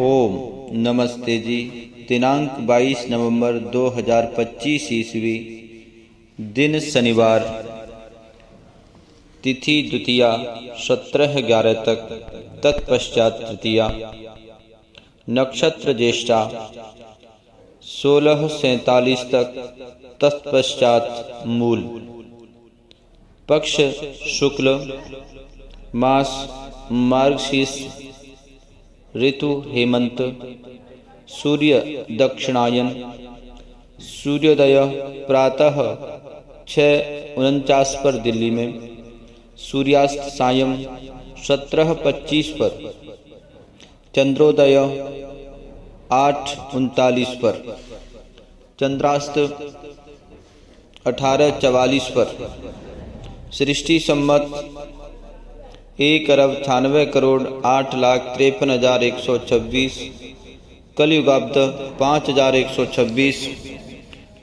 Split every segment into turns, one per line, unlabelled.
ओम नमस्ते जी। दिनांक 22 नवंबर 2025 ईस्वी, दिन शनिवार, तिथि द्वितीया 17-11 तक, तत्पश्चात तृतीया, नक्षत्र ज्येष्ठा 16-47 तक, तत्पश्चात मूल, पक्ष शुक्ल, मास मार्गशीर्ष, ऋतु हेमंत, सूर्य दक्षिणायन, सूर्योदय प्रातः 6:49 पर दिल्ली में, सूर्यास्त सायं 17:25 पर, चंद्रोदय 8:39 पर, चंद्रास्त 18:44 पर, सृष्टि सम्मत 1,98,08,53,126, कलयुगाब्द 5,126,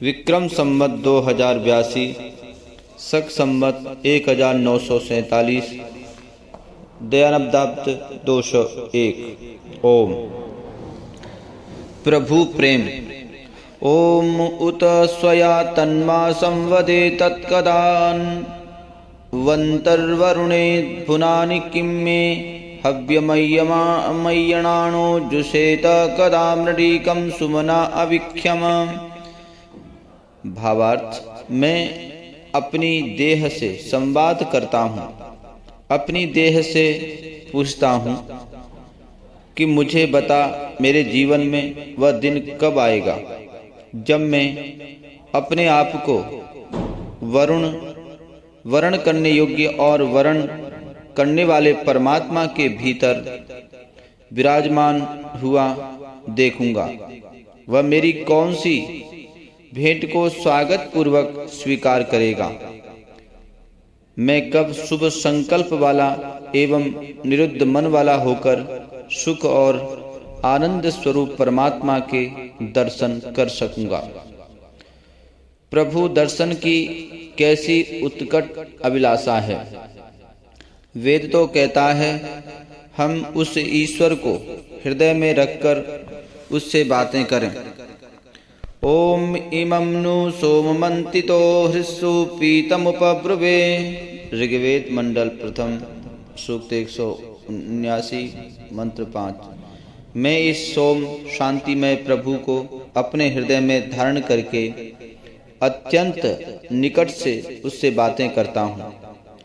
विक्रम संमत 2082, शक संमत 1947, दयानब्दाब्द 201। ओम प्रभु प्रेम। ओम उत स्वया तन्मा संवदे तत्कदान वंतर्वरुणे भुनानि किं मे हव्यमय्यणानो जुषेत कदा मृडीकं सुमना अविख्यम। भावार्थ, मैं अपनी देह से संवाद करता हूँ, अपनी देह से पूछता हूँ कि मुझे बता, मेरे जीवन में वह दिन कब आएगा जब मैं अपने आप को वर्ण करने योग्य और वर्ण करने वाले परमात्मा के भीतर विराजमान हुआ देखूंगा। वह मेरी कौन सी भेंट को स्वागत पूर्वक स्वीकार करेगा। मैं कब शुभ संकल्प वाला एवं निरुद्ध मन वाला होकर सुख और आनंद स्वरूप परमात्मा के दर्शन कर सकूंगा। प्रभु दर्शन की कैसी उत्कट अभिलाषा है। वेद तो कहता है हम उस ईश्वर को हृदय में रखकर उससे बातें करें। ओम इमं नु सोममंतितो हृस्सु पीतमुपब्रुवे। ऋग्वेद मंडल प्रथम, सूक्त 179, मंत्र 5। मैं इस सोम शांतिमय प्रभु को अपने हृदय में धारण करके अत्यंत निकट से उससे बातें करता हूँ।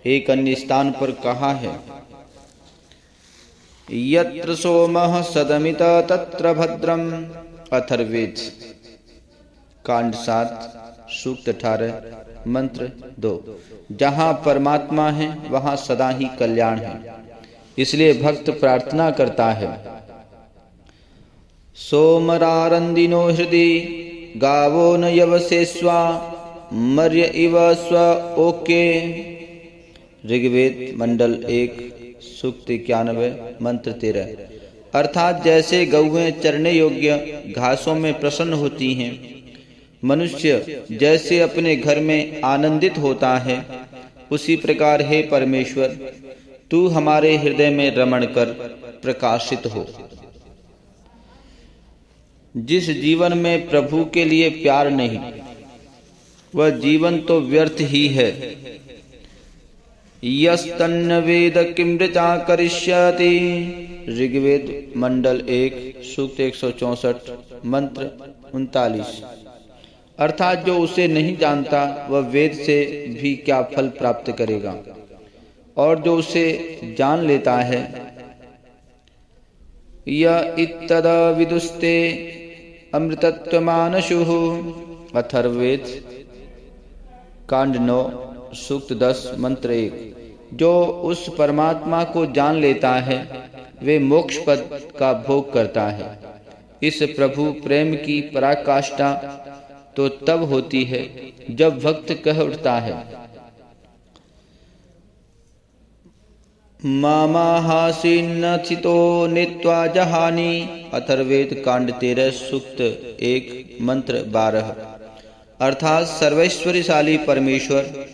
एक अन्य स्थान पर कहा है, यत्र सोमः सदमित तत्र भद्रम। अथर्ववेद कांड 7, सूक्त 18, मंत्र 2। जहाँ परमात्मा है वहाँ सदा ही कल्याण है, इसलिए भक्त प्रार्थना करता है, सोमरारंदिनो हृदि गावो न यवसेस्वा मर्य इव स्व ओके। ऋग्वेद मंडल 1, सूक्त 91, मंत्र 13। अर्थात जैसे गौएं चरने योग्य घासों में प्रसन्न होती हैं, मनुष्य जैसे अपने घर में आनंदित होता है, उसी प्रकार हे परमेश्वर, तू हमारे हृदय में रमण कर प्रकाशित हो। जिस जीवन में प्रभु के लिए प्यार नहीं, वह जीवन तो व्यर्थ ही है। यस्तन्न वेद किं ऋचा करिष्यति। ऋग्वेद मंडल 1, सूक्त 164, मंत्र 39। अर्थात जो उसे नहीं जानता वह वेद से भी क्या फल प्राप्त करेगा, और जो उसे जान लेता है, य इत्तदा विदुस्ते अमृतत्वमानशुः। अथर्ववेद कांड 9, सूक्त 10, मंत्र 1। जो उस परमात्मा को जान लेता है वे मोक्ष पद का भोग करता है। इस प्रभु प्रेम की पराकाष्ठा तो तब होती है जब भक्त कह उठता है, मामाहासीन्नथितो नीत्वा जहानी। अथर्ववेद कांड 13, सूक्त 1, मंत्र 12। अर्थात सर्वैश्वर्यशाली परमेश्वर,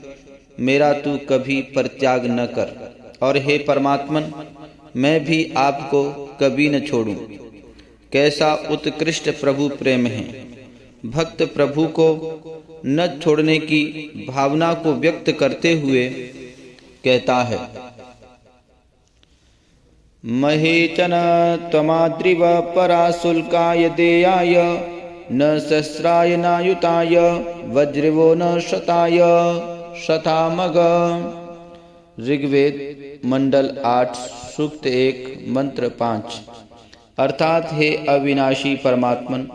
मेरा तू कभी परित्याग न कर, और हे परमात्मन, मैं भी आपको कभी न छोड़ूं। कैसा उत्कृष्ट प्रभु प्रेम है। भक्त प्रभु को न छोड़ने की भावना को व्यक्त करते हुए कहता है, महेचन त्वमाद्रिव पराशुल्काय देयाय न सहस्राय नायुताय वज्रवो न शताय शतामग। ऋग्वेद मंडल 8 सूक्त 1 मंत्र 5। अर्थात हे अविनाशी परमात्मन,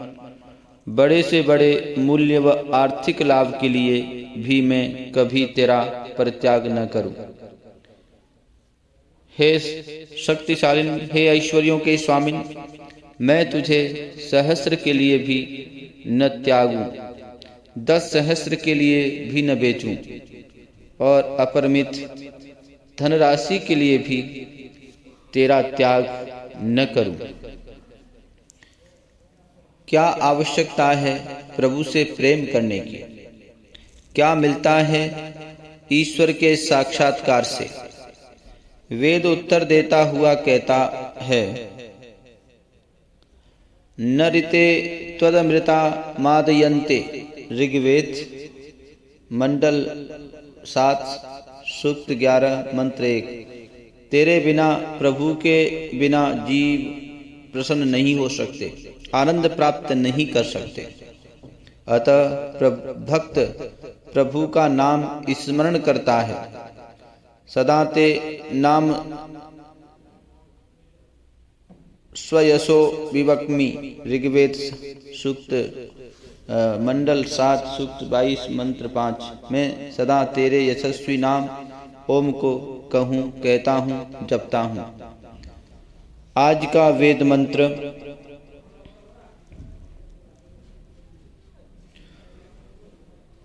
बड़े से बड़े मूल्य व आर्थिक लाभ के लिए भी मैं कभी तेरा परित्याग न करूं। हे शक्तिशाली, हे ऐश्वर्यों के स्वामिन, मैं तुझे सहस्र के लिए भी न त्यागूं, 10 सहस्र के लिए भी न बेचूं और अपरिमित धनराशि के लिए भी तेरा त्याग न करूं। क्या आवश्यकता है प्रभु से प्रेम करने की? क्या मिलता है ईश्वर के साक्षात्कार से? वेद उत्तर देता हुआ कहता है, न ऋते त्वदमृता मादयन्ते। ऋग्वेद मंडल 7 सूक्त 11 मंत्र 1। तेरे बिना, प्रभु के बिना जीव प्रसन्न नहीं हो सकते, आनंद प्राप्त नहीं कर सकते। अतः भक्त प्रभु का नाम स्मरण करता है, सदा ते नाम स्वयशो विवक्मि। ऋग्वेद सूक्त मंडल 7 सूक्त 22 मंत्र 5। मैं सदा तेरे यशस्वी नाम ओम को कहूँ, कहता हूँ, जपता हूँ। आज का वेद मंत्र,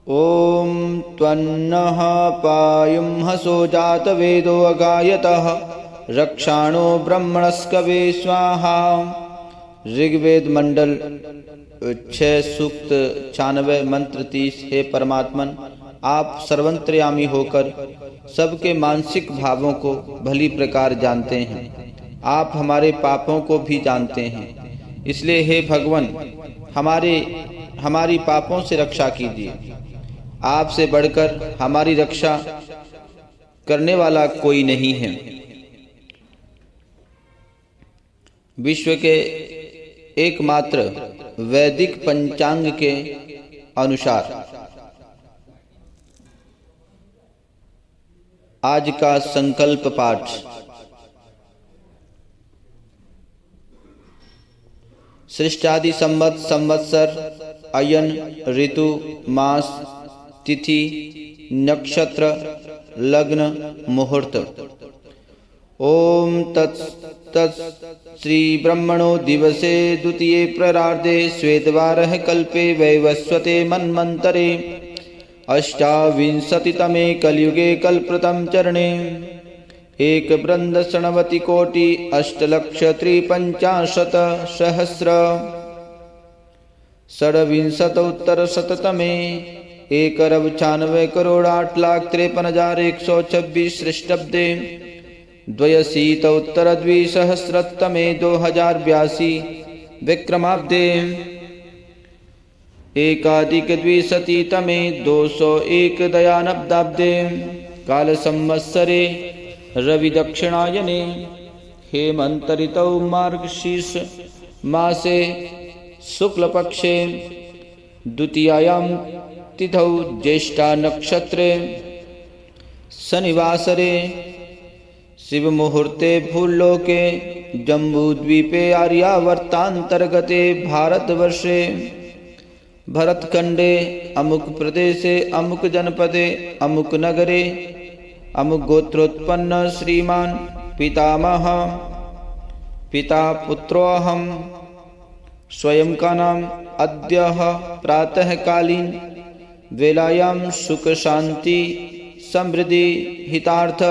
ओम त्वन्नः पायुं हसो जात वेदो अगायतः रक्षाणो ब्रह्मणस्कवे स्वाहा। ऋग्वेद मंडल 6 सूक्त 96 मंत्र 30। हे परमात्मन, आप सर्वंतर्यामी होकर सबके मानसिक भावों को भली प्रकार जानते हैं। आप हमारे पापों को भी जानते हैं, इसलिए हे भगवान, हमारी पापों से रक्षा कीजिए। आपसे बढ़कर हमारी रक्षा करने वाला कोई नहीं है। विश्व के एकमात्र वैदिक पंचांग के अनुसार आज का संकल्प पाठ। सृष्टादि संवत, संवत्सर, अयन, ऋतु, मास, तिथि, नक्षत्र, लग्न, मुहूर्त। ओम तत् श्री ब्रह्मणो दिवसे द्वितीये प्ररार्धे श्वेतवारः कल्पे वैवस्वते मन्वन्तरे अष्टाविंशतितमे कलियुगे कल्प्रथम चरणे एक वृंद षण्वति कोटि अष्टलक्ष त्रिपञ्चाशत् सहस्र षड्विंशतोत्तर शततमे 1,96,8,53,126 सृष्टब्दे द्व्यशीतोत्तर-द्विसहस्रतमे 2082 विक्रमाब्दे एकाधिक-द्विशतितमे 201 दयानब्दाब्दे काल संवत्सरे रवि दक्षिणायने हेमंत ऋतौ मार्गशीर्ष मासे शुक्लपक्षे द्वितीयायां तिथौ ज्येष्ठा नक्षत्रे शनिवासरे शिव मुहूर्ते भूलोके जम्बूद्वीपे आर्यावर्तांतर्गते भारतवर्षे भरतखंडे अमुक प्रदेशे अमुक जनपदे अमुक नगरे अमुक गोत्रोत्पन्न श्रीमान पितामह पिता पुत्रोऽहम् स्वयं का नाम अद्य प्रातः कालीन वेलायां सुख शांति समृद्धि हितार्थ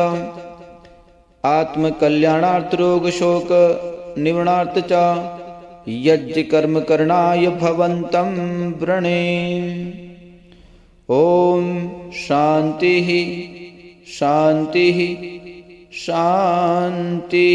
आत्म कल्याणार्थ रोग शोक निवारणार्थ च यज्ञ कर्म करणाय भवन्तं वृणे। ओम शांति शांति शांति।